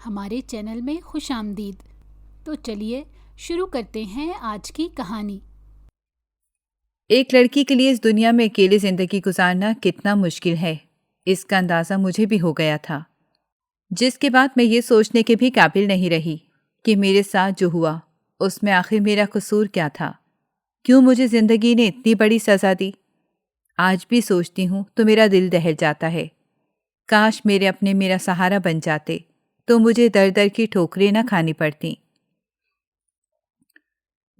ہمارے چینل میں خوش آمدید۔ تو چلیے شروع کرتے ہیں آج کی کہانی۔ ایک لڑکی کے لیے اس دنیا میں اکیلے زندگی گزارنا کتنا مشکل ہے، اس کا اندازہ مجھے بھی ہو گیا تھا، جس کے بعد میں یہ سوچنے کے بھی قابل نہیں رہی کہ میرے ساتھ جو ہوا اس میں آخر میرا قصور کیا تھا، کیوں مجھے زندگی نے اتنی بڑی سزا دی۔ آج بھی سوچتی ہوں تو میرا دل دہل جاتا ہے، کاش میرے اپنے میرا سہارا بن جاتے تو مجھے در در کی ٹھوکریں نہ کھانی پڑتیں۔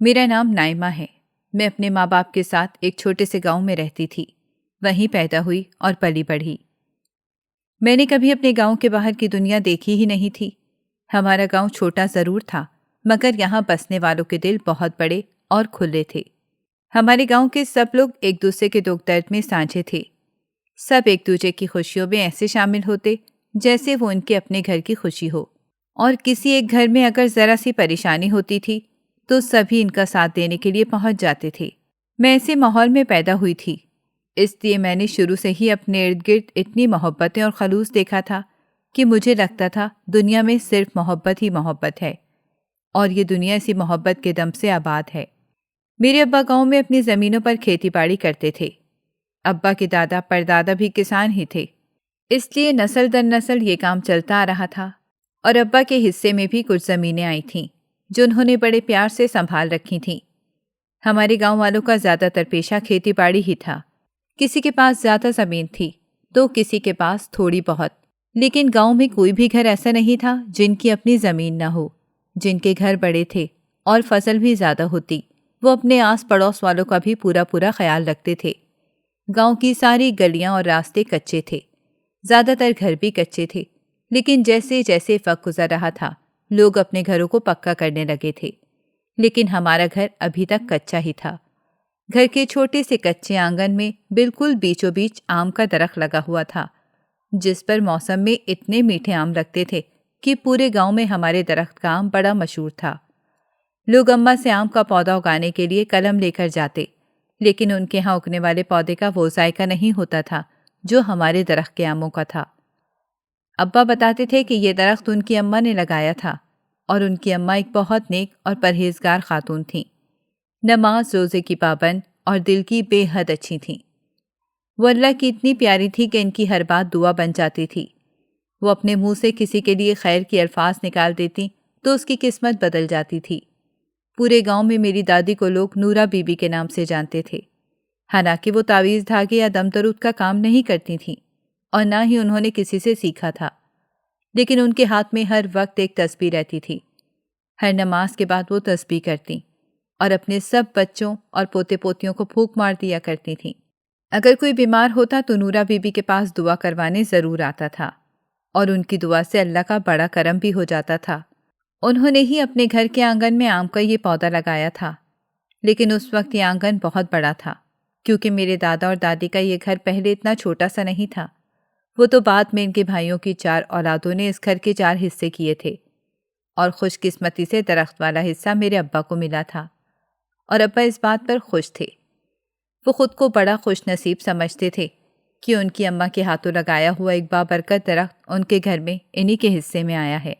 میرا نام نائمہ ہے۔ میں اپنے ماں باپ کے ساتھ ایک چھوٹے سے گاؤں میں رہتی تھی، وہیں پیدا ہوئی اور پلی بڑھی۔ میں نے کبھی اپنے گاؤں کے باہر کی دنیا دیکھی ہی نہیں تھی۔ ہمارا گاؤں چھوٹا ضرور تھا، مگر یہاں بسنے والوں کے دل بہت بڑے اور کھلے تھے۔ ہمارے گاؤں کے سب لوگ ایک دوسرے کے دکھ درد میں سانجھے تھے۔ سب ایک دوسرے کی خوشیوں میں ایسے شامل ہوتے جیسے وہ ان کے اپنے گھر کی خوشی ہو، اور کسی ایک گھر میں اگر ذرا سی پریشانی ہوتی تھی تو سبھی ان کا ساتھ دینے کے لیے پہنچ جاتے تھے۔ میں ایسے ماحول میں پیدا ہوئی تھی، اس لیے میں نے شروع سے ہی اپنے ارد گرد اتنی محبتیں اور خلوص دیکھا تھا کہ مجھے لگتا تھا دنیا میں صرف محبت ہی محبت ہے، اور یہ دنیا اسی محبت کے دم سے آباد ہے۔ میرے ابا گاؤں میں اپنی زمینوں پر کھیتی باڑی کرتے تھے۔ ابا کے دادا پردادا بھی کسان ہی تھے، اس لیے نسل در نسل یہ کام چلتا آ رہا تھا، اور ابا کے حصے میں بھی کچھ زمینیں آئی تھیں جو انہوں نے بڑے پیار سے سنبھال رکھی تھیں۔ ہمارے گاؤں والوں کا زیادہ تر پیشہ کھیتی باڑی ہی تھا۔ کسی کے پاس زیادہ زمین تھی تو کسی کے پاس تھوڑی بہت، لیکن گاؤں میں کوئی بھی گھر ایسا نہیں تھا جن کی اپنی زمین نہ ہو۔ جن کے گھر بڑے تھے اور فصل بھی زیادہ ہوتی، وہ اپنے آس پڑوس والوں کا بھی پورا پورا خیال رکھتے تھے۔ گاؤں کی ساری گلیاں اور راستے کچے تھے، زیادہ تر گھر بھی کچے تھے، لیکن جیسے جیسے وقت گزر رہا تھا لوگ اپنے گھروں کو پکا کرنے لگے تھے، لیکن ہمارا گھر ابھی تک کچا ہی تھا۔ گھر کے چھوٹے سے کچے آنگن میں بالکل بیچوں بیچ آم کا درخت لگا ہوا تھا، جس پر موسم میں اتنے میٹھے آم لگتے تھے کہ پورے گاؤں میں ہمارے درخت کا آم بڑا مشہور تھا۔ لوگ اماں سے آم کا پودا اگانے کے لیے قلم لے کر جاتے، لیکن ان کے ہاں اگنے والے پودے کا وہ ذائقہ نہیں ہوتا تھا جو ہمارے درخت کے آموں کا تھا۔ ابا بتاتے تھے کہ یہ درخت ان کی اماں نے لگایا تھا، اور ان کی اماں ایک بہت نیک اور پرہیزگار خاتون تھیں، نماز روزے کی پابند اور دل کی بے حد اچھی تھیں۔ وہ اللہ کی اتنی پیاری تھی کہ ان کی ہر بات دعا بن جاتی تھی۔ وہ اپنے منہ سے کسی کے لیے خیر کے الفاظ نکال دیتی تو اس کی قسمت بدل جاتی تھی۔ پورے گاؤں میں میری دادی کو لوگ نورہ بی بی کے نام سے جانتے تھے، حالانکہ وہ تعویذ دھاگے یا دم درود کا کام نہیں کرتی تھیں، اور نہ ہی انہوں نے کسی سے سیکھا تھا، لیکن ان کے ہاتھ میں ہر وقت ایک تسبیح رہتی تھی۔ ہر نماز کے بعد وہ تسبیح کرتیں اور اپنے سب بچوں اور پوتے پوتیوں کو پھونک مار دیا کرتی تھیں۔ اگر کوئی بیمار ہوتا تو نورہ بی بی کے پاس دعا کروانے ضرور آتا تھا، اور ان کی دعا سے اللہ کا بڑا کرم بھی ہو جاتا تھا۔ انہوں نے ہی اپنے گھر کے آنگن میں آم کا یہ پودا لگایا تھا، لیکن اس وقت یہ آنگن بہت بڑا تھا، کیونکہ میرے دادا اور دادی کا یہ گھر پہلے اتنا چھوٹا سا نہیں تھا۔ وہ تو بعد میں ان کے بھائیوں کی 4 اولادوں نے اس گھر کے 4 حصے کیے تھے، اور خوش قسمتی سے درخت والا حصہ میرے ابا کو ملا تھا، اور ابا اس بات پر خوش تھے۔ وہ خود کو بڑا خوش نصیب سمجھتے تھے کہ ان کی اماں کے ہاتھوں لگایا ہوا ایک بابرکت درخت ان کے گھر میں انہی کے حصے میں آیا ہے۔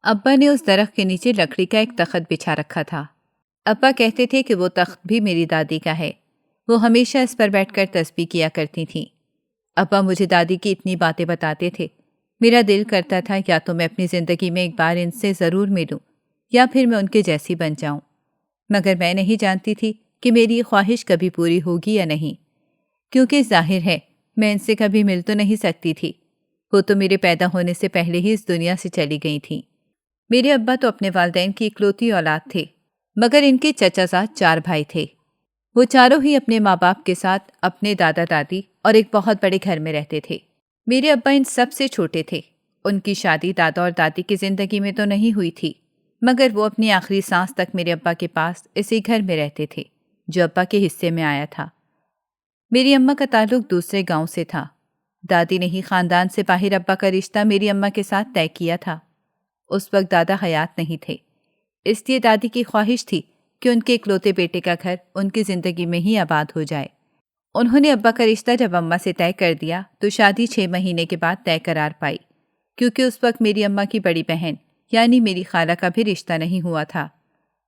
ابا نے اس درخت کے نیچے لکڑی کا ایک تخت بچھا رکھا تھا۔ ابا کہتے تھے کہ وہ تخت بھی میری دادی کا ہے، وہ ہمیشہ اس پر بیٹھ کر تسبیح کیا کرتی تھیں۔ ابا مجھے دادی کی اتنی باتیں بتاتے تھے، میرا دل کرتا تھا یا تو میں اپنی زندگی میں ایک بار ان سے ضرور ملوں یا پھر میں ان کے جیسی بن جاؤں، مگر میں نہیں جانتی تھی کہ میری یہ خواہش کبھی پوری ہوگی یا نہیں، کیونکہ ظاہر ہے میں ان سے کبھی مل تو نہیں سکتی تھی، وہ تو میرے پیدا ہونے سے پہلے ہی اس دنیا سے چلی گئی تھیں۔ میرے ابا تو اپنے والدین کی اکلوتی اولاد تھے، مگر ان کے چچا زاد 4 بھائی تھے۔ وہ چاروں ہی اپنے ماں باپ کے ساتھ اپنے دادا دادی اور ایک بہت بڑے گھر میں رہتے تھے۔ میرے ابا ان سب سے چھوٹے تھے۔ ان کی شادی دادا اور دادی کی زندگی میں تو نہیں ہوئی تھی، مگر وہ اپنی آخری سانس تک میرے ابا کے پاس اسی گھر میں رہتے تھے جو ابا کے حصے میں آیا تھا۔ میری اماں کا تعلق دوسرے گاؤں سے تھا۔ دادی نے ہی خاندان سے باہر ابا کا رشتہ میری اماں کے ساتھ طے کیا تھا۔ اس وقت دادا حیات نہیں تھے، اس لیے دادی کی خواہش تھی کہ ان کے اکلوتے بیٹے کا گھر ان کی زندگی میں ہی آباد ہو جائے۔ انہوں نے ابا کا رشتہ جب اماں سے طے کر دیا تو شادی 6 مہینے کے بعد طے قرار پائی، کیونکہ اس وقت میری اماں کی بڑی بہن یعنی میری خالہ کا بھی رشتہ نہیں ہوا تھا۔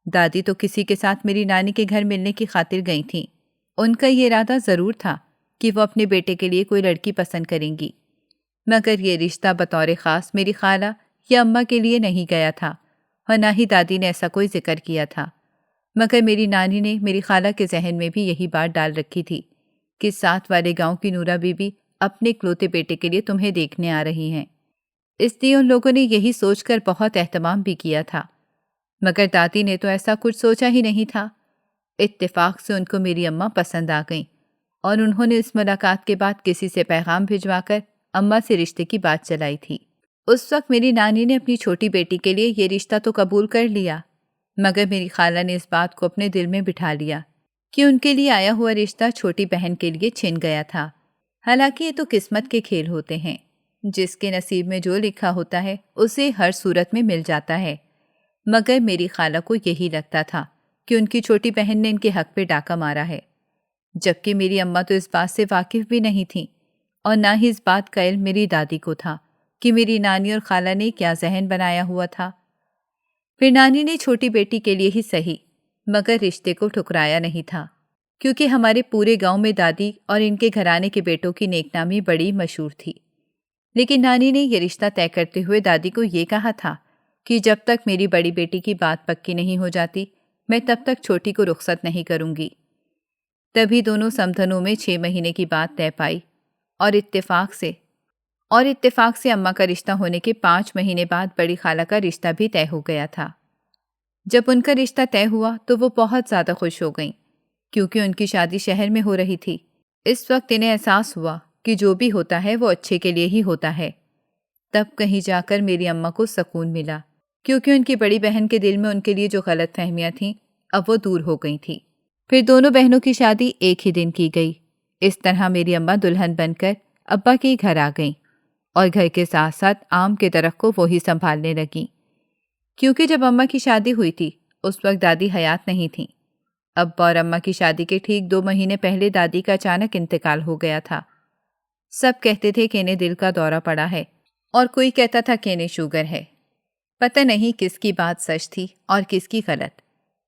دادی تو کسی کے ساتھ میری نانی کے گھر ملنے کی خاطر گئی تھیں۔ ان کا یہ ارادہ ضرور تھا کہ وہ اپنے بیٹے کے لیے کوئی لڑکی پسند کریں گی، مگر یہ رشتہ بطور خاص میری خالہ یا اماں کے لیے نہیں گیا تھا، اور نہ ہی دادی نے ایسا کوئی ذکر کیا تھا۔ مگر میری نانی نے میری خالہ کے ذہن میں بھی یہی بات ڈال رکھی تھی کہ ساتھ والے گاؤں کی نورا بی بی اپنے اکلوتے بیٹے کے لیے تمہیں دیکھنے آ رہی ہیں۔ اس لیے ان لوگوں نے یہی سوچ کر بہت اہتمام بھی کیا تھا، مگر دادی نے تو ایسا کچھ سوچا ہی نہیں تھا۔ اتفاق سے ان کو میری اماں پسند آ گئیں، اور انہوں نے اس ملاقات کے بعد کسی سے پیغام بھجوا کر اماں سے رشتے کی بات چلائی تھی۔ اس وقت میری نانی نے اپنی چھوٹی بیٹی کے لیے یہ رشتہ تو قبول کر لیا، مگر میری خالہ نے اس بات کو اپنے دل میں بٹھا لیا کہ ان کے لیے آیا ہوا رشتہ چھوٹی بہن کے لیے چھن گیا تھا۔ حالانکہ یہ تو قسمت کے کھیل ہوتے ہیں، جس کے نصیب میں جو لکھا ہوتا ہے اسے ہر صورت میں مل جاتا ہے۔ مگر میری خالہ کو یہی لگتا تھا کہ ان کی چھوٹی بہن نے ان کے حق پہ ڈاکہ مارا ہے، جبکہ میری اماں تو اس بات سے واقف بھی نہیں تھیں، اور نہ ہی اس بات کا علم میری دادی کو تھا کہ میری نانی اور خالہ نے کیا ذہن بنایا ہوا تھا۔ پھر نانی نے چھوٹی بیٹی کے لیے ہی صحیح مگر رشتے کو ٹھکرایا نہیں تھا، کیونکہ ہمارے پورے گاؤں میں دادی اور ان کے گھرانے کے بیٹوں کی نیک نامی بڑی مشہور تھی۔ لیکن نانی نے یہ رشتہ طے کرتے ہوئے دادی کو یہ کہا تھا کہ جب تک میری بڑی بیٹی کی بات پکی نہیں ہو جاتی میں تب تک چھوٹی کو رخصت نہیں کروں گی۔ تبھی دونوں سمدھنوں میں 6 مہینے کی بات طے پائی، اور اتفاق سے اماں کا رشتہ ہونے کے 5 مہینے بعد بڑی خالہ کا رشتہ بھی طے ہو گیا تھا۔ جب ان کا رشتہ طے ہوا تو وہ بہت زیادہ خوش ہو گئیں، کیونکہ ان کی شادی شہر میں ہو رہی تھی۔ اس وقت انہیں احساس ہوا کہ جو بھی ہوتا ہے وہ اچھے کے لیے ہی ہوتا ہے۔ تب کہیں جا کر میری اماں کو سکون ملا، کیونکہ ان کی بڑی بہن کے دل میں ان کے لیے جو غلط فہمیاں تھیں اب وہ دور ہو گئی تھیں۔ پھر دونوں بہنوں کی شادی ایک ہی دن کی گئی۔ اس طرح میری اماں دلہن بن کر ابا کے گھر آ گئیں، اور گھر کے ساتھ ساتھ آم کے درخت کو وہی سنبھالنے لگیں، کیونکہ جب اماں کی شادی ہوئی تھی اس وقت دادی حیات نہیں تھیں۔ ابا اور اماں کی شادی کے ٹھیک 2 مہینے پہلے دادی کا اچانک انتقال ہو گیا تھا۔ سب کہتے تھے کہ انہیں دل کا دورہ پڑا ہے، اور کوئی کہتا تھا کہ انہیں شوگر ہے۔ پتہ نہیں کس کی بات سچ تھی اور کس کی غلط،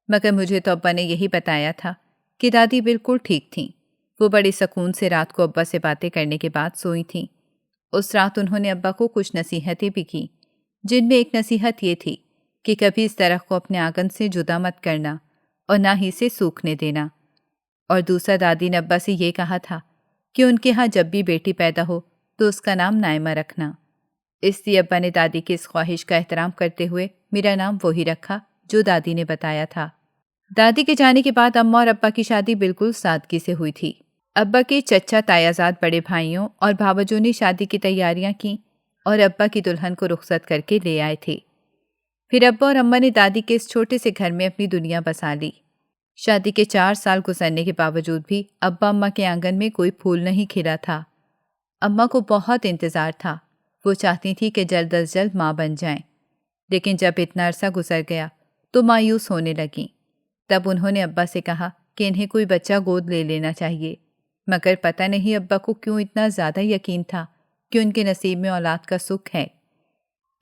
مگر مجھے تو ابا نے یہی بتایا تھا کہ دادی بالکل ٹھیک تھیں۔ وہ بڑے سکون سے رات کو ابا سے باتیں کرنے کے بعد سوئی تھیں۔ اس رات انہوں نے ابا کو کچھ نصیحتیں بھی کیں، جن میں ایک نصیحت یہ تھی کہ کبھی اس درخت کو اپنے آنگن سے جدا مت کرنا اور نہ ہی اسے سوکھنے دینا، اور دوسرا دادی نے ابا سے یہ کہا تھا کہ ان کے ہاں جب بھی بیٹی پیدا ہو تو اس کا نام نائمہ رکھنا۔ اس لیے ابا نے دادی کی اس خواہش کا احترام کرتے ہوئے میرا نام وہی رکھا جو دادی نے بتایا تھا۔ دادی کے جانے کے بعد اماں اور ابا کی شادی بالکل سادگی سے ہوئی تھی۔ ابا کے چچا تایازاد بڑے بھائیوں اور بھاوجوں نے شادی کی تیاریاں کیں اور ابا کی دلہن کو رخصت کر کے لے آئے تھے۔ پھر ابا اور اماں نے دادی کے اس چھوٹے سے گھر میں اپنی دنیا بسا لی۔ شادی کے 4 سال گزرنے کے باوجود بھی ابا اماں کے آنگن میں کوئی پھول نہیں کھلا تھا۔ اماں کو بہت انتظار تھا، وہ چاہتی تھی کہ جلد از جلد ماں بن جائیں، لیکن جب اتنا عرصہ گزر گیا تو مایوس ہونے لگیں۔ تب انہوں نے ابا سے کہا کہ انہیں کوئی بچہ گود لے لینا چاہیے، مگر پتہ نہیں ابا کو کیوں اتنا زیادہ یقین تھا کہ ان کے نصیب میں اولاد کا سکھ ہے۔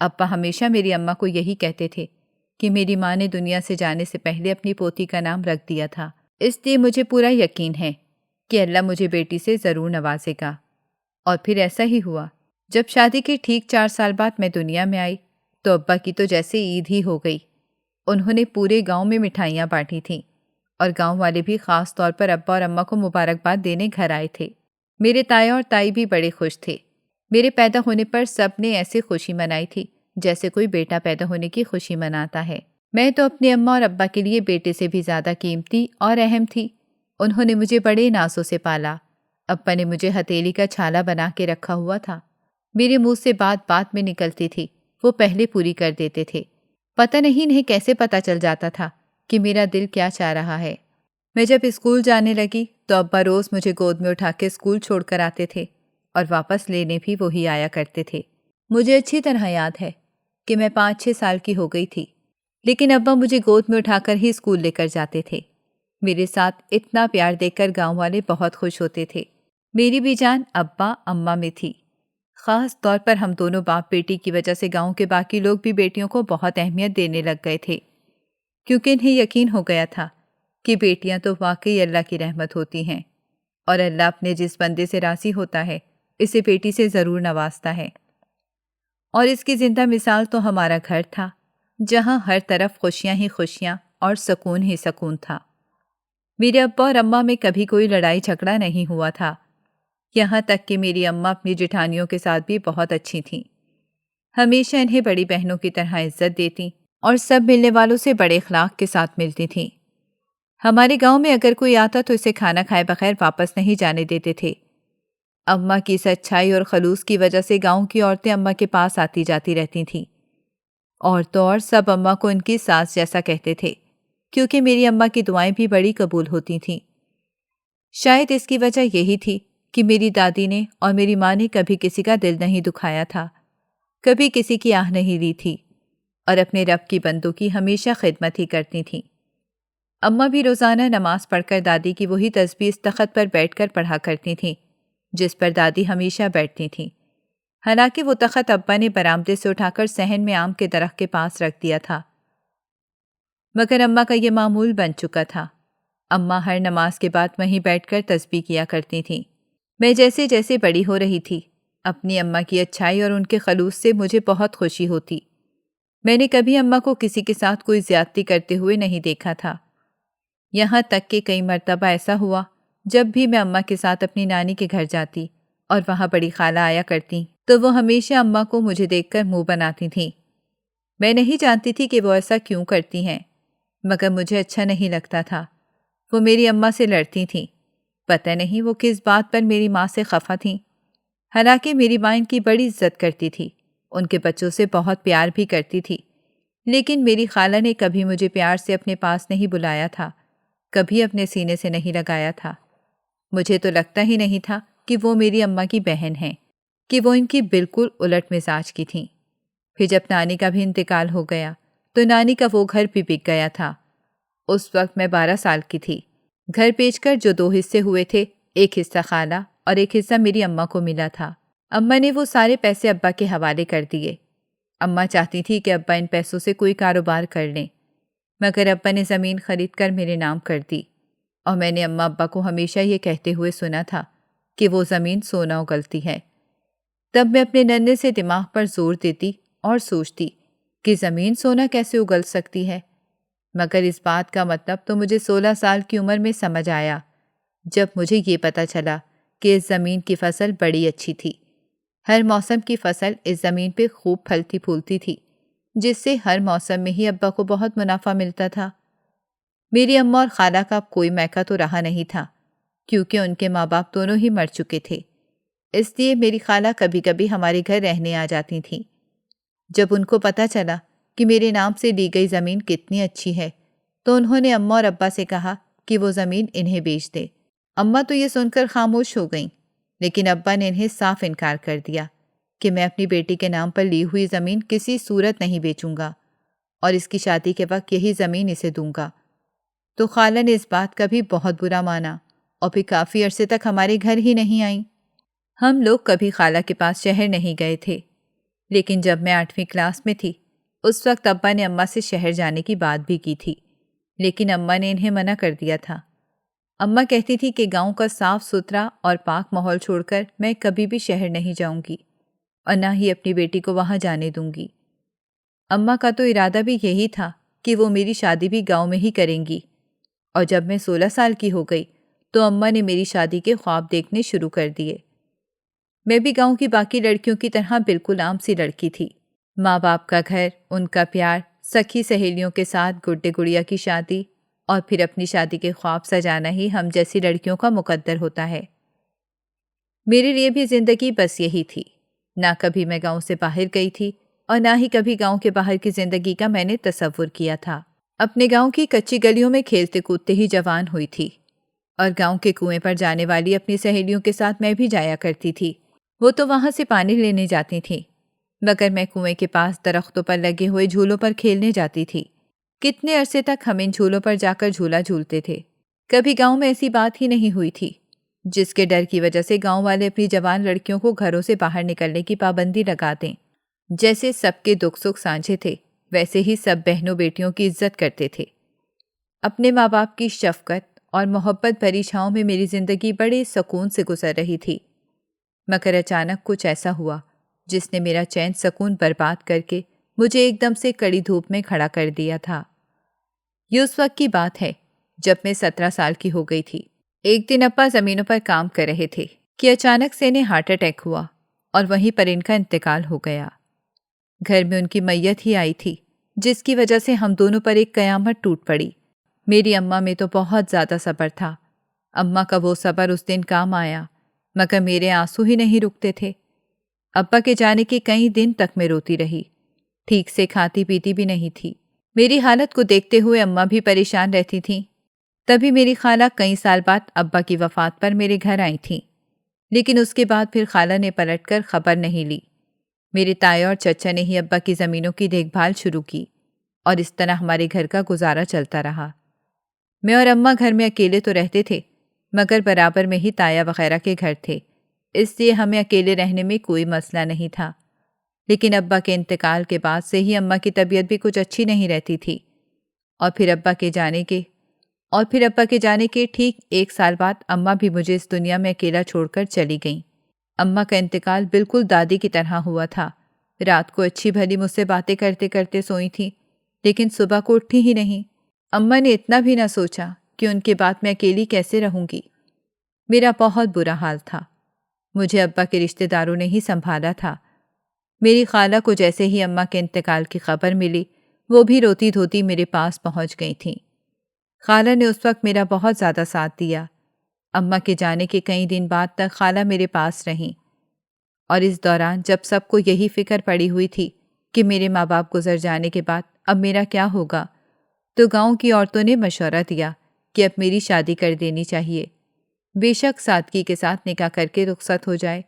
ابا ہمیشہ میری اماں کو یہی کہتے تھے کہ میری ماں نے دنیا سے جانے سے پہلے اپنی پوتی کا نام رکھ دیا تھا، اس لیے مجھے پورا یقین ہے کہ اللہ مجھے بیٹی سے ضرور نوازے گا۔ اور پھر ایسا ہی ہوا۔ جب شادی کے ٹھیک 4 سال بعد میں دنیا میں آئی تو ابا کی تو جیسے عید ہی ہو گئی۔ انہوں نے پورے گاؤں میں مٹھائیاں بانٹی تھیں، اور گاؤں والے بھی خاص طور پر ابا اور اماں کو مبارکباد دینے گھر آئے تھے۔ میرے تایا اور تائی بھی بڑے خوش تھے۔ میرے پیدا ہونے پر سب نے ایسے خوشی منائی تھی جیسے کوئی بیٹا پیدا ہونے کی خوشی مناتا ہے۔ میں تو اپنے اماں اور ابا کے لیے بیٹے سے بھی زیادہ قیمتی اور اہم تھی۔ انہوں نے مجھے بڑے نازوں سے پالا۔ ابا نے مجھے ہتھیلی کا چھالا بنا کے رکھا ہوا تھا۔ میرے منہ سے بات بات میں نکلتی تھی، وہ پہلے پوری کر دیتے تھے۔ پتہ نہیں انہیں کیسے پتہ چل جاتا تھا کہ میرا دل کیا چاہ رہا ہے۔ میں جب اسکول جانے لگی تو ابا روز مجھے گود میں اٹھا کے اسکول چھوڑ کر آتے تھے، اور واپس لینے بھی وہی آیا کرتے تھے۔ مجھے اچھی طرح یاد ہے کہ میں 5-6 سال کی ہو گئی تھی، لیکن ابا مجھے گود میں اٹھا کر ہی اسکول لے کر جاتے تھے۔ میرے ساتھ اتنا پیار دیکھ کر گاؤں والے بہت خوش ہوتے تھے۔ میری بھی جان ابا اماں میں تھی۔ خاص طور پر ہم دونوں باپ بیٹی کی وجہ سے گاؤں کے باقی لوگ بھی بیٹیوں کو بہت اہمیت دینے لگ گئے تھے، کیونکہ انہیں یقین ہو گیا تھا کہ بیٹیاں تو واقعی اللہ کی رحمت ہوتی ہیں اور اللہ اپنے جس بندے سے راضی ہوتا ہے اسے بیٹی سے ضرور نوازتا ہے۔ اور اس کی زندہ مثال تو ہمارا گھر تھا، جہاں ہر طرف خوشیاں ہی خوشیاں اور سکون ہی سکون تھا۔ میرے ابا اور اماں میں کبھی کوئی لڑائی جھگڑا نہیں ہوا تھا، یہاں تک کہ میری اماں اپنی جٹھانیوں کے ساتھ بھی بہت اچھی تھیں، ہمیشہ انہیں بڑی بہنوں کی طرح عزت دیتی اور سب ملنے والوں سے بڑے اخلاق کے ساتھ ملتی تھیں۔ ہمارے گاؤں میں اگر کوئی آتا تو اسے کھانا کھائے بغیر واپس نہیں جانے دیتے تھے۔ اماں کی سچائی اور خلوص کی وجہ سے گاؤں کی عورتیں اماں کے پاس آتی جاتی رہتی تھیں، اور تو اور سب اماں کو ان کی ساس جیسا کہتے تھے، کیونکہ میری اماں کی دعائیں بھی بڑی قبول ہوتی تھیں۔ شاید اس کی وجہ یہی تھی کہ میری دادی نے اور میری ماں نے کبھی کسی کا دل نہیں دکھایا تھا، کبھی کسی کی آہ نہیں لی تھی، اور اپنے رب کی بندوں کی ہمیشہ خدمت ہی کرتی تھیں۔ اماں بھی روزانہ نماز پڑھ کر دادی کی وہی تسبیح اس تخت پر بیٹھ کر پڑھا کرتی تھیں جس پر دادی ہمیشہ بیٹھتی تھیں، حالانکہ وہ تخت ابا نے برآمدے سے اٹھا کر صحن میں آم کے درخت کے پاس رکھ دیا تھا، مگر اماں کا یہ معمول بن چکا تھا۔ اماں ہر نماز کے بعد وہیں بیٹھ کر تسبیح کیا کرتی تھیں۔ میں جیسے جیسے بڑی ہو رہی تھی، اپنی اماں کی اچھائی اور ان کے خلوص سے مجھے بہت خوشی ہوتی۔ میں نے کبھی اماں کو کسی کے ساتھ کوئی زیادتی کرتے ہوئے نہیں دیکھا تھا، یہاں تک کہ کئی مرتبہ ایسا ہوا جب بھی میں اماں کے ساتھ اپنی نانی کے گھر جاتی اور وہاں بڑی خالہ آیا کرتی تو وہ ہمیشہ اماں کو مجھے دیکھ کر منہ بناتی تھیں۔ میں نہیں جانتی تھی کہ وہ ایسا کیوں کرتی ہیں، مگر مجھے اچھا نہیں لگتا تھا۔ وہ میری اماں سے لڑتی تھیں، پتہ نہیں وہ کس بات پر میری ماں سے خفا تھیں، حالانکہ میری ماں ان کی بڑی عزت کرتی تھی، ان کے بچوں سے بہت پیار بھی کرتی تھی، لیکن میری خالہ نے کبھی مجھے پیار سے اپنے پاس نہیں بلایا تھا، کبھی اپنے سینے سے نہیں لگایا تھا۔ مجھے تو لگتا ہی نہیں تھا کہ وہ میری اماں کی بہن ہیں، کہ وہ ان کی بالکل الٹ مزاج کی تھیں۔ پھر جب نانی کا بھی انتقال ہو گیا تو نانی کا وہ گھر بھی بک گیا تھا۔ اس وقت میں 12 سال کی تھی۔ گھر بیچ کر جو 2 حصے ہوئے تھے، ایک حصہ خالہ اور ایک حصہ میری اماں کو ملا تھا۔ اماں نے وہ سارے پیسے ابا کے حوالے کر دیے۔ اماں چاہتی تھی کہ ابا ان پیسوں سے کوئی کاروبار کر لیں، مگر ابا نے زمین خرید کر میرے نام کر دی، اور میں نے اماں ابا کو ہمیشہ یہ کہتے ہوئے سنا تھا کہ وہ زمین سونا اگلتی ہے۔ تب میں اپنے ننھے سے دماغ پر زور دیتی اور سوچتی کہ زمین سونا کیسے اگل سکتی ہے، مگر اس بات کا مطلب تو مجھے 16 سال کی عمر میں سمجھ آیا، جب مجھے یہ پتہ چلا کہ اس زمین کی فصل بڑی اچھی تھی۔ ہر موسم کی فصل اس زمین پہ خوب پھلتی پھولتی تھی، جس سے ہر موسم میں ہی ابا کو بہت منافع ملتا تھا۔ میری اماں اور خالہ کا اب کوئی میکا تو رہا نہیں تھا، کیونکہ ان کے ماں باپ دونوں ہی مر چکے تھے، اس لیے میری خالہ کبھی کبھی ہمارے گھر رہنے آ جاتی تھیں۔ جب ان کو پتہ چلا کہ میرے نام سے لی گئی زمین کتنی اچھی ہے تو انہوں نے اماں اور ابا سے کہا کہ وہ زمین انہیں بیچ دے۔ اماں تو یہ سن کر خاموش ہو گئیں، لیکن ابا نے انہیں صاف انکار کر دیا کہ میں اپنی بیٹی کے نام پر لی ہوئی زمین کسی صورت نہیں بیچوں گا، اور اس کی شادی کے وقت یہی زمین اسے دوں گا۔ تو خالہ نے اس بات کا بھی بہت برا مانا اور پھر کافی عرصے تک ہمارے گھر ہی نہیں آئیں۔ ہم لوگ کبھی خالہ کے پاس شہر نہیں گئے تھے، لیکن جب میں 8ویں کلاس میں تھی اس وقت ابا نے اماں سے شہر جانے کی بات بھی کی تھی، لیکن اماں نے انہیں منع کر دیا تھا۔ اماں کہتی تھی کہ گاؤں کا صاف ستھرا اور پاک ماحول چھوڑ کر میں کبھی بھی شہر نہیں جاؤں گی، اور نہ ہی اپنی بیٹی کو وہاں جانے دوں گی۔ اماں کا تو ارادہ بھی یہی تھا کہ وہ میری شادی بھی گاؤں میں ہی کریں گی، اور جب میں 16 سال کی ہو گئی تو اماں نے میری شادی کے خواب دیکھنے شروع کر دیے۔ میں بھی گاؤں کی باقی لڑکیوں کی طرح بالکل عام سی لڑکی تھی۔ ماں باپ کا گھر، ان کا پیار، سکھی سہیلیوں کے ساتھ گڈے گڑیا کی شادی، اور پھر اپنی شادی کے خواب سجانا ہی ہم جیسی لڑکیوں کا مقدر ہوتا ہے۔ میرے لیے بھی زندگی بس یہی تھی، نہ کبھی میں گاؤں سے باہر گئی تھی اور نہ ہی کبھی گاؤں کے باہر کی زندگی کا میں نے تصور کیا تھا۔ اپنے گاؤں کی کچی گلیوں میں کھیلتے کودتے ہی جوان ہوئی تھی، اور گاؤں کے کنویں پر جانے والی اپنی سہیلیوں کے ساتھ میں بھی جایا کرتی تھی۔ وہ تو وہاں سے پانی لینے جاتی تھیں، مگر میں کنویں کے پاس درختوں پر لگے ہوئے جھولوں پر کھیلنے جاتی تھی۔ کتنے عرصے تک ہم ان جھولوں پر جا کر جھولا جھولتے تھے۔ کبھی گاؤں میں ایسی بات ہی نہیں ہوئی تھی جس کے ڈر کی وجہ سے گاؤں والے اپنی جوان لڑکیوں کو گھروں سے باہر نکلنے کی پابندی لگا دیں۔ جیسے سب کے دکھ سکھ سانجھے تھے، ویسے ہی سب بہنوں بیٹیوں کی عزت کرتے تھے۔ اپنے ماں باپ کی شفقت اور محبت بھری چھاؤں میں میری زندگی بڑے سکون سے گزر رہی تھی، مگر اچانک کچھ ایسا ہوا جس نے میرا چین سکون برباد کر کے مجھے ایک دم سے کڑی دھوپ میں کھڑا کر دیا تھا۔ یہ اس وقت کی بات ہے جب میں 17 سال کی ہو گئی تھی۔ ایک دن ابا زمینوں پر کام کر رہے تھے کہ اچانک سے انہیں ہارٹ اٹیک ہوا اور وہیں پر ان کا انتقال ہو گیا۔ گھر میں ان کی میت ہی آئی تھی، جس کی وجہ سے ہم دونوں پر ایک قیامت ٹوٹ پڑی۔ میری اماں میں تو بہت زیادہ صبر تھا۔ اماں کا وہ صبر اس دن کام آیا، مگر میرے آنسو ہی نہیں رکتے تھے۔ ابا کے جانے کے کئی دن تک میں روتی رہی، ٹھیک سے کھاتی پیتی بھی نہیں تھی۔ میری حالت کو دیکھتے ہوئے اماں بھی پریشان رہتی تھیں۔ تبھی میری خالہ کئی سال بعد ابا کی وفات پر میرے گھر آئی تھیں، لیکن اس کے بعد پھر خالہ نے پلٹ کر خبر نہیں لی۔ میرے تایا اور چچا نے ہی ابا کی زمینوں کی دیکھ بھال شروع کی اور اس طرح ہمارے گھر کا گزارا چلتا رہا۔ میں اور اماں گھر میں اکیلے تو رہتے تھے، مگر برابر میں ہی تایا وغیرہ کے گھر تھے، اس لیے ہمیں اکیلے رہنے میں کوئی مسئلہ نہیں تھا۔ لیکن ابا کے انتقال کے بعد سے ہی اماں کی طبیعت بھی کچھ اچھی نہیں رہتی تھی، اور پھر ابا کے جانے کے ٹھیک 1 سال بعد اماں بھی مجھے اس دنیا میں اکیلا چھوڑ کر چلی گئیں۔ اماں کا انتقال بالکل دادی کی طرح ہوا تھا۔ رات کو اچھی بھلی مجھ سے باتیں کرتے کرتے سوئی تھیں، لیکن صبح کو اٹھی ہی نہیں۔ اماں نے اتنا بھی نہ سوچا کہ ان کے بعد میں اکیلی کیسے رہوں گی۔ میرا بہت برا حال تھا۔ مجھے ابا کے رشتہ داروں نے ہی سنبھالا تھا۔ میری خالہ کو جیسے ہی اماں کے انتقال کی خبر ملی، وہ بھی روتی دھوتی میرے پاس پہنچ گئی تھیں۔ خالہ نے اس وقت میرا بہت زیادہ ساتھ دیا۔ اماں کے جانے کے کئی دن بعد تک خالہ میرے پاس رہیں، اور اس دوران جب سب کو یہی فکر پڑی ہوئی تھی کہ میرے ماں باپ گزر جانے کے بعد اب میرا کیا ہوگا، تو گاؤں کی عورتوں نے مشورہ دیا کہ اب میری شادی کر دینی چاہیے، بے شک سادگی کے ساتھ نکاح کر کے رخصت ہو جائے،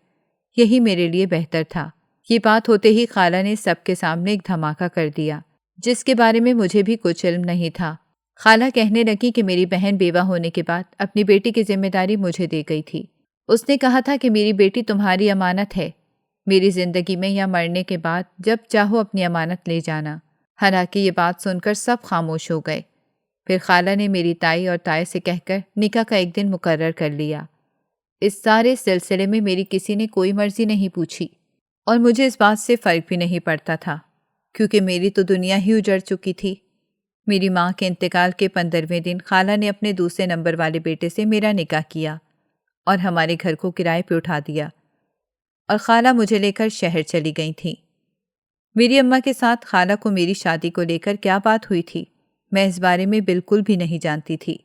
یہی میرے لیے بہتر تھا۔ یہ بات ہوتے ہی خالہ نے سب کے سامنے ایک دھماکہ کر دیا، جس کے بارے میں مجھے بھی کچھ علم نہیں تھا۔ خالہ کہنے لگی کہ میری بہن بیوہ ہونے کے بعد اپنی بیٹی کی ذمہ داری مجھے دے گئی تھی۔ اس نے کہا تھا کہ میری بیٹی تمہاری امانت ہے، میری زندگی میں یا مرنے کے بعد جب چاہو اپنی امانت لے جانا۔ حالانکہ یہ بات سن کر سب خاموش ہو گئے۔ پھر خالہ نے میری تائی اور تائے سے کہہ کر نکاح کا ایک دن مقرر کر لیا۔ اس سارے سلسلے میں میری کسی نے کوئی مرضی نہیں پوچھی، اور مجھے اس بات سے فرق بھی نہیں پڑتا تھا، کیونکہ میری تو دنیا ہی اجڑ چکی تھی۔ میری ماں کے انتقال کے 15ویں دن خالہ نے اپنے دوسرے نمبر والے بیٹے سے میرا نکاح کیا اور ہمارے گھر کو کرائے پہ اٹھا دیا، اور خالہ مجھے لے کر شہر چلی گئی تھیں۔ میری اماں کے ساتھ خالہ کو میری شادی کو لے کر کیا بات ہوئی تھی، میں اس بارے میں بالکل بھی نہیں جانتی تھی۔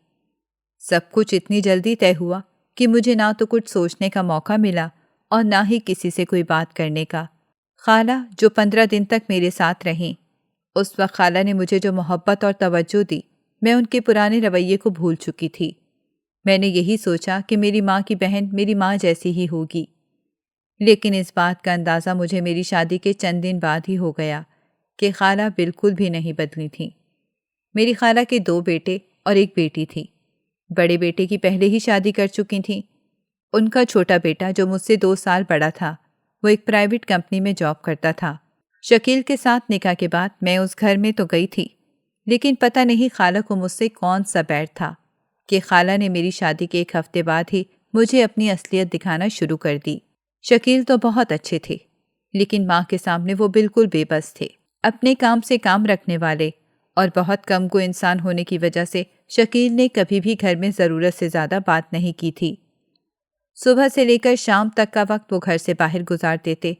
سب کچھ اتنی جلدی طے ہوا کہ مجھے نہ تو کچھ سوچنے کا موقع ملا اور نہ ہی کسی سے کوئی بات کرنے کا۔ خالہ جو 15 دن تک میرے ساتھ رہیں، اس وقت خالہ نے مجھے جو محبت اور توجہ دی، میں ان کے پرانے رویے کو بھول چکی تھی۔ میں نے یہی سوچا کہ میری ماں کی بہن میری ماں جیسی ہی ہوگی، لیکن اس بات کا اندازہ مجھے میری شادی کے چند دن بعد ہی ہو گیا کہ خالہ بالکل بھی نہیں بدلی تھیں۔ میری خالہ کے 2 بیٹے اور ایک بیٹی تھی۔ بڑے بیٹے کی پہلے ہی شادی کر چکی تھیں۔ ان کا چھوٹا بیٹا جو مجھ سے 2 سال بڑا تھا، وہ ایک پرائیویٹ کمپنی میں جاب کرتا تھا۔ شکیل کے ساتھ نکاح کے بعد میں اس گھر میں تو گئی تھی، لیکن پتہ نہیں خالہ کو مجھ سے کون سا بیر تھا کہ خالہ نے میری شادی کے 1 ہفتے بعد ہی مجھے اپنی اصلیت دکھانا شروع کر دی۔ شکیل تو بہت اچھے تھے، لیکن ماں کے سامنے وہ بالکل بے بس تھے۔ اپنے کام سے کام رکھنے والے اور بہت کم کو انسان ہونے کی وجہ سے شکیل نے کبھی بھی گھر میں ضرورت سے زیادہ بات نہیں کی تھی۔ صبح سے لے کر شام تک کا وقت وہ گھر سے باہر گزار دیتے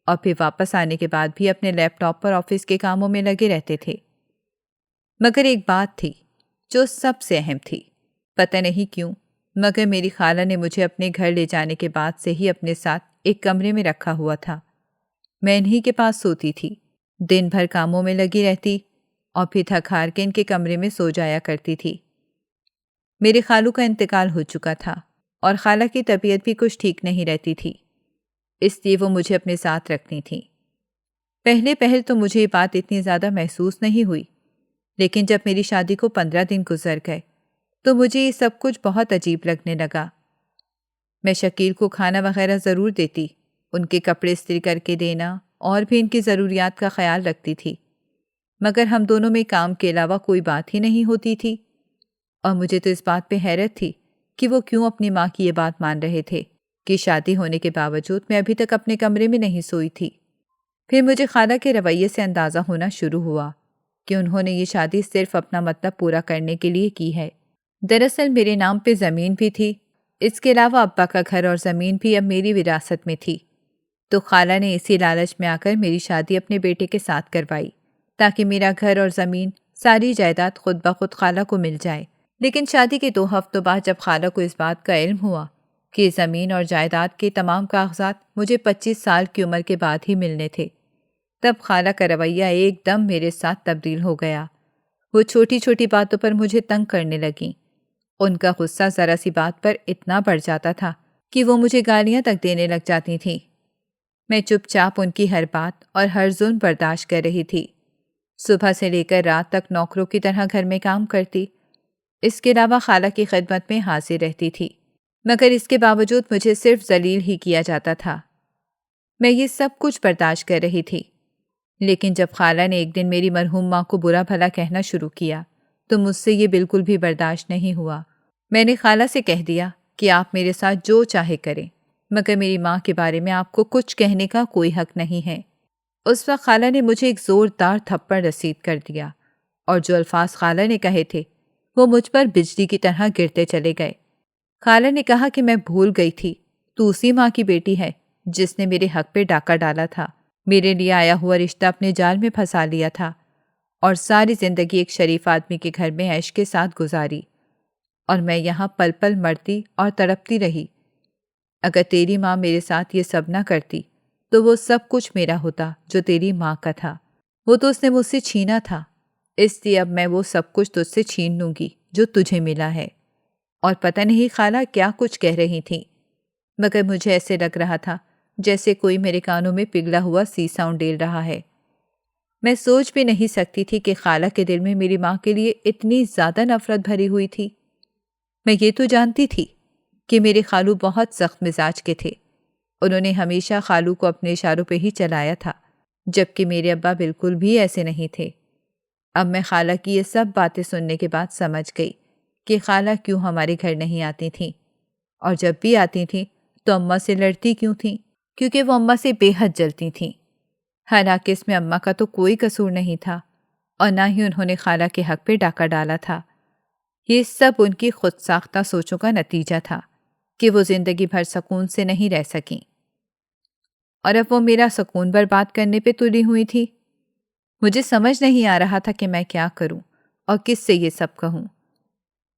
اور پھر واپس آنے کے بعد بھی اپنے لیپ ٹاپ پر آفس کے کاموں میں لگے رہتے تھے۔ مگر ایک بات تھی جو سب سے اہم تھی، پتہ نہیں کیوں، مگر میری خالہ نے مجھے اپنے گھر لے جانے کے بعد سے ہی اپنے ساتھ ایک کمرے میں رکھا ہوا تھا۔ میں انہی کے پاس سوتی تھی، دن بھر کاموں میں لگی رہتی اور پھر تھک ہار کے ان کے کمرے میں سو جایا کرتی تھی۔ میرے خالو کا انتقال ہو چکا تھا اور خالہ کی طبیعت بھی کچھ ٹھیک نہیں رہتی تھی، اس لیے وہ مجھے اپنے ساتھ رکھتی تھیں۔ پہل تو مجھے یہ بات اتنی زیادہ محسوس نہیں ہوئی، لیکن جب میری شادی کو 15 دن گزر گئے تو مجھے یہ سب کچھ بہت عجیب لگنے لگا۔ میں شکیل کو کھانا وغیرہ ضرور دیتی، ان کے کپڑے استری کر کے دینا اور بھی ان کی ضروریات کا خیال رکھتی تھی، مگر ہم دونوں میں کام کے علاوہ کوئی بات ہی نہیں ہوتی تھی۔ اور مجھے تو اس بات پہ حیرت تھی کہ وہ کیوں اپنی ماں کی یہ بات مان رہے تھے کہ شادی ہونے کے باوجود میں ابھی تک اپنے کمرے میں نہیں سوئی تھی۔ پھر مجھے خالہ کے رویے سے اندازہ ہونا شروع ہوا کہ انہوں نے یہ شادی صرف اپنا مطلب پورا کرنے کے لیے کی ہے۔ دراصل میرے نام پہ زمین بھی تھی، اس کے علاوہ ابا کا گھر اور زمین بھی اب میری وراثت میں تھی، تو خالہ نے اسی لالچ میں آ کر میری شادی اپنے بیٹے کے ساتھ کروائی تاکہ میرا گھر اور زمین، ساری جائیداد خود بخود خالہ کو مل جائے۔ لیکن شادی کے 2 ہفتوں بعد جب خالہ کو اس بات کا علم ہوا کہ زمین اور جائیداد کے تمام کاغذات مجھے 25 سال کی عمر کے بعد ہی ملنے تھے، تب خالہ کا رویہ ایک دم میرے ساتھ تبدیل ہو گیا۔ وہ چھوٹی چھوٹی باتوں پر مجھے تنگ کرنے لگیں۔ ان کا غصہ ذرا سی بات پر اتنا بڑھ جاتا تھا کہ وہ مجھے گالیاں تک دینے لگ جاتی تھیں۔ میں چپ چاپ ان کی ہر بات اور ہر ظلم برداشت کر رہی تھی۔ صبح سے لے کر رات تک نوکروں کی طرح گھر میں کام کرتی، اس کے علاوہ خالہ کی خدمت میں حاضر رہتی تھی، مگر اس کے باوجود مجھے صرف ذلیل ہی کیا جاتا تھا۔ میں یہ سب کچھ برداشت کر رہی تھی، لیکن جب خالہ نے ایک دن میری مرحوم ماں کو برا بھلا کہنا شروع کیا تو مجھ سے یہ بالکل بھی برداشت نہیں ہوا۔ میں نے خالہ سے کہہ دیا کہ آپ میرے ساتھ جو چاہے کریں، مگر میری ماں کے بارے میں آپ کو کچھ کہنے کا کوئی حق نہیں ہے۔ اس وقت خالہ نے مجھے ایک زوردار تھپڑ رسید کر دیا، اور جو الفاظ خالہ نے کہے تھے وہ مجھ پر بجلی کی طرح گرتے چلے گئے۔ خالہ نے کہا کہ میں بھول گئی تھی، تو اسی ماں کی بیٹی ہے جس نے میرے حق پہ ڈاکہ ڈالا تھا، میرے لیے آیا ہوا رشتہ اپنے جال میں پھنسا لیا تھا، اور ساری زندگی ایک شریف آدمی کے گھر میں عیش کے ساتھ گزاری، اور میں یہاں پل پل مرتی اور تڑپتی رہی۔ اگر تیری ماں میرے ساتھ یہ سب نہ کرتی تو وہ سب کچھ میرا ہوتا جو تیری ماں کا تھا، وہ تو اس نے مجھ سے چھینا تھا، اس لیے اب میں وہ سب کچھ تجھ سے چھین لوں گی جو تجھے ملا ہے۔ اور پتہ نہیں خالہ کیا کچھ کہہ رہی تھیں، مگر مجھے ایسے لگ رہا تھا جیسے کوئی میرے کانوں میں پگھلا ہوا سیسا انڈیل رہا ہے۔ میں سوچ بھی نہیں سکتی تھی کہ خالہ کے دل میں میری ماں کے لیے اتنی زیادہ نفرت بھری ہوئی تھی۔ میں یہ تو جانتی تھی کہ میرے خالو بہت سخت مزاج کے تھے، انہوں نے ہمیشہ خالو کو اپنے اشاروں پہ ہی چلایا تھا، جبکہ میرے ابا بالکل بھی ایسے نہیں تھے۔ اب میں خالہ کی یہ سب باتیں سننے کے بعد سمجھ گئی کہ خالہ کیوں ہمارے گھر نہیں آتی تھیں، اور جب بھی آتی تھیں تو اماں سے لڑتی کیوں تھیں، کیونکہ وہ اماں سے بے حد جلتی تھیں۔ حالانکہ اس میں اماں کا تو کوئی قصور نہیں تھا، اور نہ ہی انہوں نے خالہ کے حق پہ ڈاکہ ڈالا تھا۔ یہ سب ان کی خود ساختہ سوچوں کا نتیجہ تھا کہ وہ زندگی بھر سکون سے نہیں رہ سکیں، اور اب وہ میرا سکون برباد کرنے پہ تلی ہوئی تھی۔ مجھے سمجھ نہیں آ رہا تھا کہ میں کیا کروں اور کس سے یہ سب کہوں،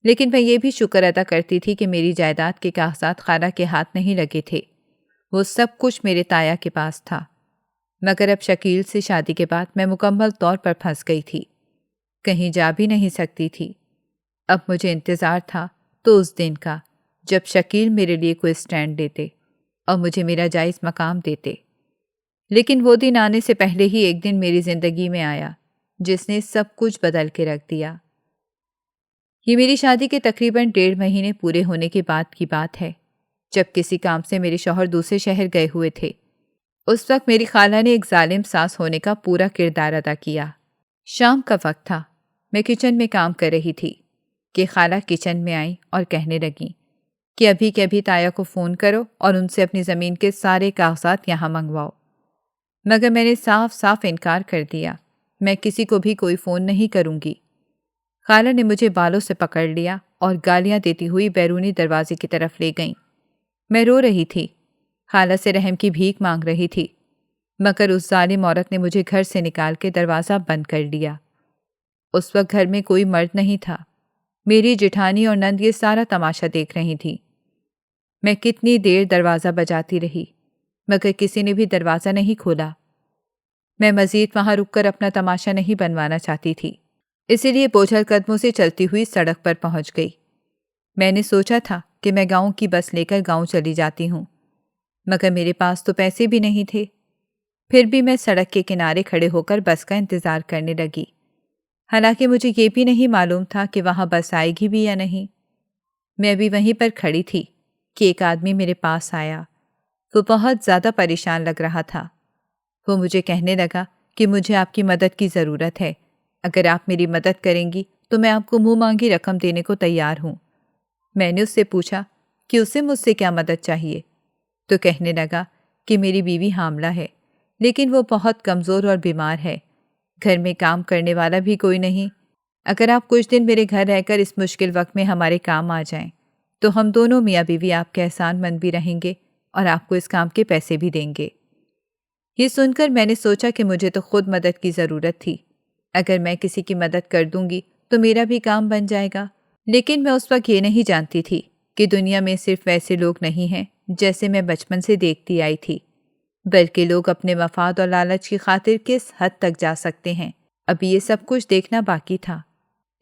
لیکن میں یہ بھی شکر ادا کرتی تھی کہ میری جائیداد کے کاغذات خالہ کے ہاتھ نہیں لگے تھے، وہ سب کچھ میرے تایا کے پاس تھا۔ مگر اب شکیل سے شادی کے بعد میں مکمل طور پر پھنس گئی تھی، کہیں جا بھی نہیں سکتی تھی۔ اب مجھے انتظار تھا تو اس دن کا جب شکیل میرے لیے کوئی سٹینڈ لیتے اور مجھے میرا جائز مقام دیتے، لیکن وہ دن آنے سے پہلے ہی ایک دن میری زندگی میں آیا جس نے سب کچھ بدل کے رکھ دیا۔ یہ میری شادی کے تقریباً 1.5 مہینے پورے ہونے کے بعد کی بات ہے، جب کسی کام سے میرے شوہر دوسرے شہر گئے ہوئے تھے۔ اس وقت میری خالہ نے ایک ظالم ساس ہونے کا پورا کردار ادا کیا۔ شام کا وقت تھا، میں کچن میں کام کر رہی تھی کہ خالہ کچن میں آئیں اور کہنے لگیں کہ ابھی کے ابھی تایا کو فون کرو اور ان سے اپنی زمین کے سارے کاغذات یہاں منگواؤ۔ مگر میں نے صاف صاف انکار کر دیا، میں کسی کو بھی کوئی فون نہیں کروں گی۔ خالہ نے مجھے بالوں سے پکڑ لیا اور گالیاں دیتی ہوئی بیرونی دروازے کی طرف لے گئیں۔ میں رو رہی تھی، خالہ سے رحم کی بھیک مانگ رہی تھی، مگر اس ظالم عورت نے مجھے گھر سے نکال کے دروازہ بند کر لیا۔ اس وقت گھر میں کوئی مرد نہیں تھا، میری جٹھانی اور نند یہ سارا تماشا دیکھ رہی تھی۔ میں کتنی دیر دروازہ بجاتی رہی، مگر کسی نے بھی دروازہ نہیں کھولا۔ میں مزید وہاں رک کر اپنا تماشا نہیں بنوانا چاہتی تھی، اسی لیے بوجھل قدموں سے چلتی ہوئی سڑک پر پہنچ گئی۔ میں نے سوچا تھا کہ میں گاؤں کی بس لے کر گاؤں چلی جاتی ہوں، مگر میرے پاس تو پیسے بھی نہیں تھے۔ پھر بھی میں سڑک کے کنارے کھڑے ہو کر بس کا انتظار کرنے لگی، حالانکہ مجھے یہ بھی نہیں معلوم تھا کہ وہاں بس آئے گی بھی یا نہیں۔ میں ابھی وہیں پر کھڑی تھی کہ ایک آدمی میرے پاس آیا۔ وہ بہت زیادہ پریشان لگ رہا تھا۔ وہ مجھے کہنے لگا کہ مجھے آپ کی مدد کی ضرورت ہے۔ اگر آپ میری مدد کریں گی تو میں آپ کو منہ مانگی رقم دینے کو تیار ہوں۔ میں نے اس سے پوچھا کہ اسے مجھ سے کیا مدد چاہیے، تو کہنے لگا کہ میری بیوی حاملہ ہے، لیکن وہ بہت کمزور اور بیمار ہے۔ گھر میں کام کرنے والا بھی کوئی نہیں۔ اگر آپ کچھ دن میرے گھر رہ کر اس مشکل وقت میں ہمارے کام آ جائیں تو ہم دونوں میاں بیوی آپ کے احسان مند بھی رہیں گے اور آپ کو اس کام کے پیسے بھی دیں گے۔ یہ سن کر میں نے سوچا کہ مجھے تو خود مدد کی ضرورت تھی۔ اگر میں کسی کی مدد کر دوں گی تو میرا بھی کام بن جائے گا۔ لیکن میں اس وقت یہ نہیں جانتی تھی کہ دنیا میں صرف ویسے لوگ نہیں ہیں جیسے میں بچپن سے دیکھتی آئی تھی، بلکہ لوگ اپنے مفاد اور لالچ کی خاطر کس حد تک جا سکتے ہیں۔ ابھی یہ سب کچھ دیکھنا باقی تھا،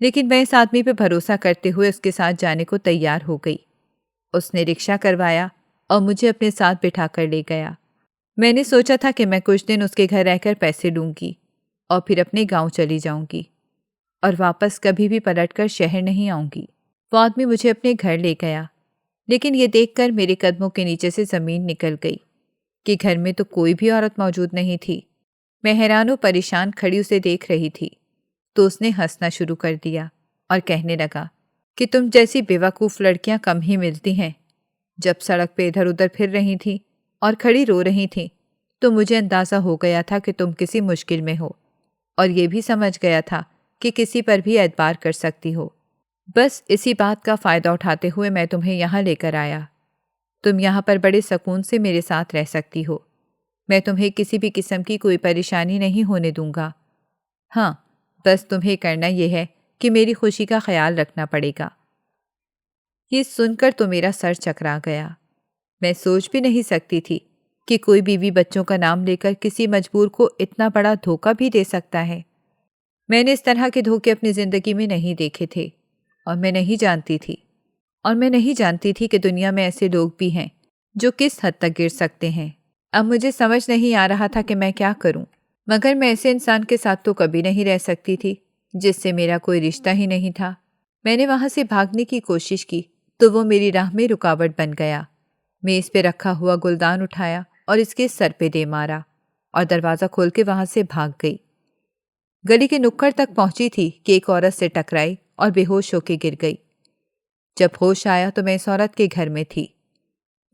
لیکن میں اس آدمی پہ بھروسہ کرتے ہوئے اس کے ساتھ جانے کو تیار ہو گئی۔ اس نے رکشہ کروایا اور مجھے اپنے ساتھ بٹھا کر لے گیا۔ میں نے سوچا تھا کہ میں کچھ دن اس کے گھر رہ کر پیسے لوں گی اور پھر اپنے گاؤں چلی جاؤں گی اور واپس کبھی بھی پلٹ کر شہر نہیں آؤں گی۔ وہ آدمی مجھے اپنے گھر لے گیا، لیکن یہ دیکھ کر میرے قدموں کے نیچے سے زمین نکل گئی کہ گھر میں تو کوئی بھی عورت موجود نہیں تھی۔ میں حیران و پریشان کھڑی اسے دیکھ رہی تھی تو اس نے ہنسنا شروع کر دیا اور کہنے لگا کہ تم جیسی بیوقوف لڑکیاں کم ہی ملتی ہیں۔ جب سڑک پہ ادھر ادھر پھر رہی تھی اور کھڑی رو رہی تھی تو مجھے اندازہ ہو گیا تھا کہ تم کسی مشکل میں ہو، اور یہ بھی سمجھ گیا تھا کہ کسی پر بھی اعتبار کر سکتی ہو۔ بس اسی بات کا فائدہ اٹھاتے ہوئے میں تمہیں یہاں لے کر آیا۔ تم یہاں پر بڑے سکون سے میرے ساتھ رہ سکتی ہو۔ میں تمہیں کسی بھی قسم کی کوئی پریشانی نہیں ہونے دوں گا۔ ہاں، بس تمہیں کرنا یہ ہے کہ میری خوشی کا خیال رکھنا پڑے گا۔ یہ سن کر تو میرا سر چکرا گیا۔ میں سوچ بھی نہیں سکتی تھی کہ کوئی بیوی بچوں کا نام لے کر کسی مجبور کو اتنا بڑا دھوکہ بھی دے سکتا ہے۔ میں نے اس طرح کے دھوکے اپنی زندگی میں نہیں دیکھے تھے، اور میں نہیں جانتی تھی کہ دنیا میں ایسے لوگ بھی ہیں جو کس حد تک گر سکتے ہیں۔ اب مجھے سمجھ نہیں آ رہا تھا کہ میں کیا کروں، مگر میں ایسے انسان کے ساتھ تو کبھی نہیں رہ سکتی تھی جس سے میرا کوئی رشتہ ہی نہیں تھا۔ میں نے وہاں سے بھاگنے کی کوشش کی تو وہ میری راہ میں رکاوٹ بن گیا۔ میں اس پہ رکھا ہوا گلدان اٹھایا اور اس کے سر پہ دے مارا اور دروازہ کھول کے وہاں سے بھاگ گئی۔ گلی کے نکڑ تک پہنچی تھی کہ ایک عورت سے ٹکرائی اور بے ہوش ہو کے گر گئی۔ جب ہوش آیا تو میں اس عورت کے گھر میں تھی۔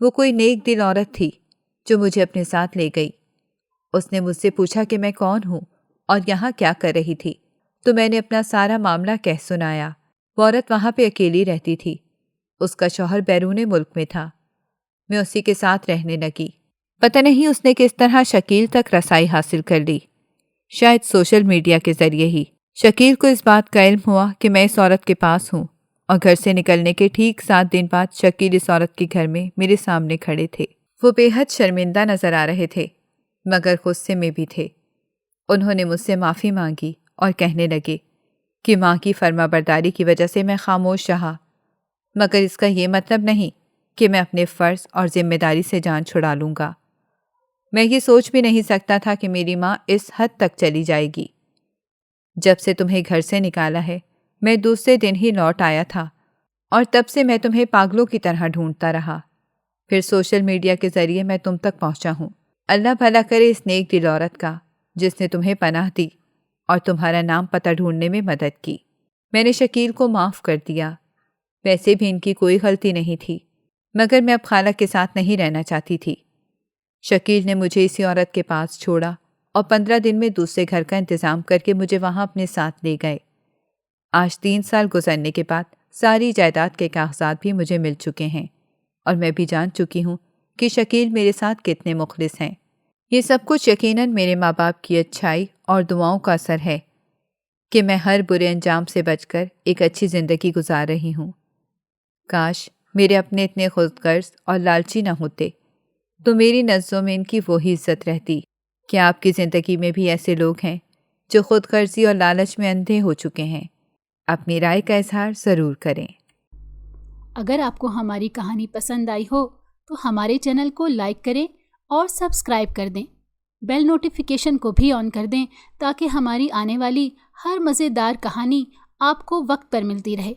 وہ کوئی نیک دل عورت تھی جو مجھے اپنے ساتھ لے گئی۔ اس نے مجھ سے پوچھا کہ میں کون ہوں اور یہاں کیا کر رہی تھی، تو میں نے اپنا سارا معاملہ کہہ سنایا۔ وہ عورت وہاں پہ اکیلی رہتی تھی، اس کا شوہر بیرون ملک میں تھا۔ میں اسی کے ساتھ رہنے لگی۔ پتہ نہیں اس نے کس طرح شکیل تک رسائی حاصل کر لی، شاید سوشل میڈیا کے ذریعے ہی۔ شکیل کو اس بات کا علم ہوا کہ میں اس عورت کے پاس ہوں، اور گھر سے نکلنے کے ٹھیک 7 دن بعد شکیل اس عورت کے گھر میں میرے سامنے کھڑے تھے۔ وہ بے حد شرمندہ نظر آ رہے تھے، مگر غصے میں بھی تھے۔ انہوں نے مجھ سے معافی مانگی اور کہنے لگے کہ ماں کی فرما برداری کی وجہ سے میں خاموش رہا، مگر اس کا یہ مطلب نہیں کہ میں اپنے فرض اور ذمہ داری سے جان چھڑا لوں گا۔ میں یہ سوچ بھی نہیں سکتا تھا کہ میری ماں اس حد تک چلی جائے گی۔ جب سے تمہیں گھر سے نکالا ہے میں دوسرے دن ہی لوٹ آیا تھا، اور تب سے میں تمہیں پاگلوں کی طرح ڈھونڈتا رہا۔ پھر سوشل میڈیا کے ذریعے میں تم تک پہنچا ہوں۔ اللہ بھلا کرے اس نیک دل عورت کا جس نے تمہیں پناہ دی اور تمہارا نام پتہ ڈھونڈنے میں مدد کی۔ میں نے شکیل کو معاف کر دیا۔ ویسے بھی ان کی کوئی غلطی نہیں تھی، مگر میں اب خالہ کے ساتھ نہیں رہنا چاہتی تھی۔ شکیل نے مجھے اسی عورت کے پاس چھوڑا اور 15 دن میں دوسرے گھر کا انتظام کر کے مجھے وہاں اپنے ساتھ لے گئے۔ آج 3 سال گزرنے کے بعد ساری جائیداد کے کاغذات بھی مجھے مل چکے ہیں، اور میں بھی جان چکی ہوں کہ شکیل میرے ساتھ کتنے مخلص ہیں۔ یہ سب کچھ یقیناً میرے ماں باپ کی اچھائی اور دعاؤں کا اثر ہے کہ میں ہر برے انجام سے بچ کر ایک اچھی زندگی گزار رہی ہوں۔ کاش میرے اپنے اتنے خود غرض اور لالچی نہ ہوتے تو میری نظروں میں ان کی وہی عزت رہتی۔ کیا آپ کی زندگی میں بھی ایسے لوگ ہیں جو خود غرضی اور لالچ میں اندھے ہو چکے ہیں؟ اپنی رائے کا اظہار ضرور کریں۔ اگر آپ کو ہماری کہانی پسند آئی ہو تو ہمارے چینل کو لائک کریں اور سبسکرائب کر دیں۔ بیل نوٹیفیکیشن کو بھی آن کر دیں تاکہ ہماری آنے والی ہر مزیدار کہانی آپ کو وقت پر ملتی رہے۔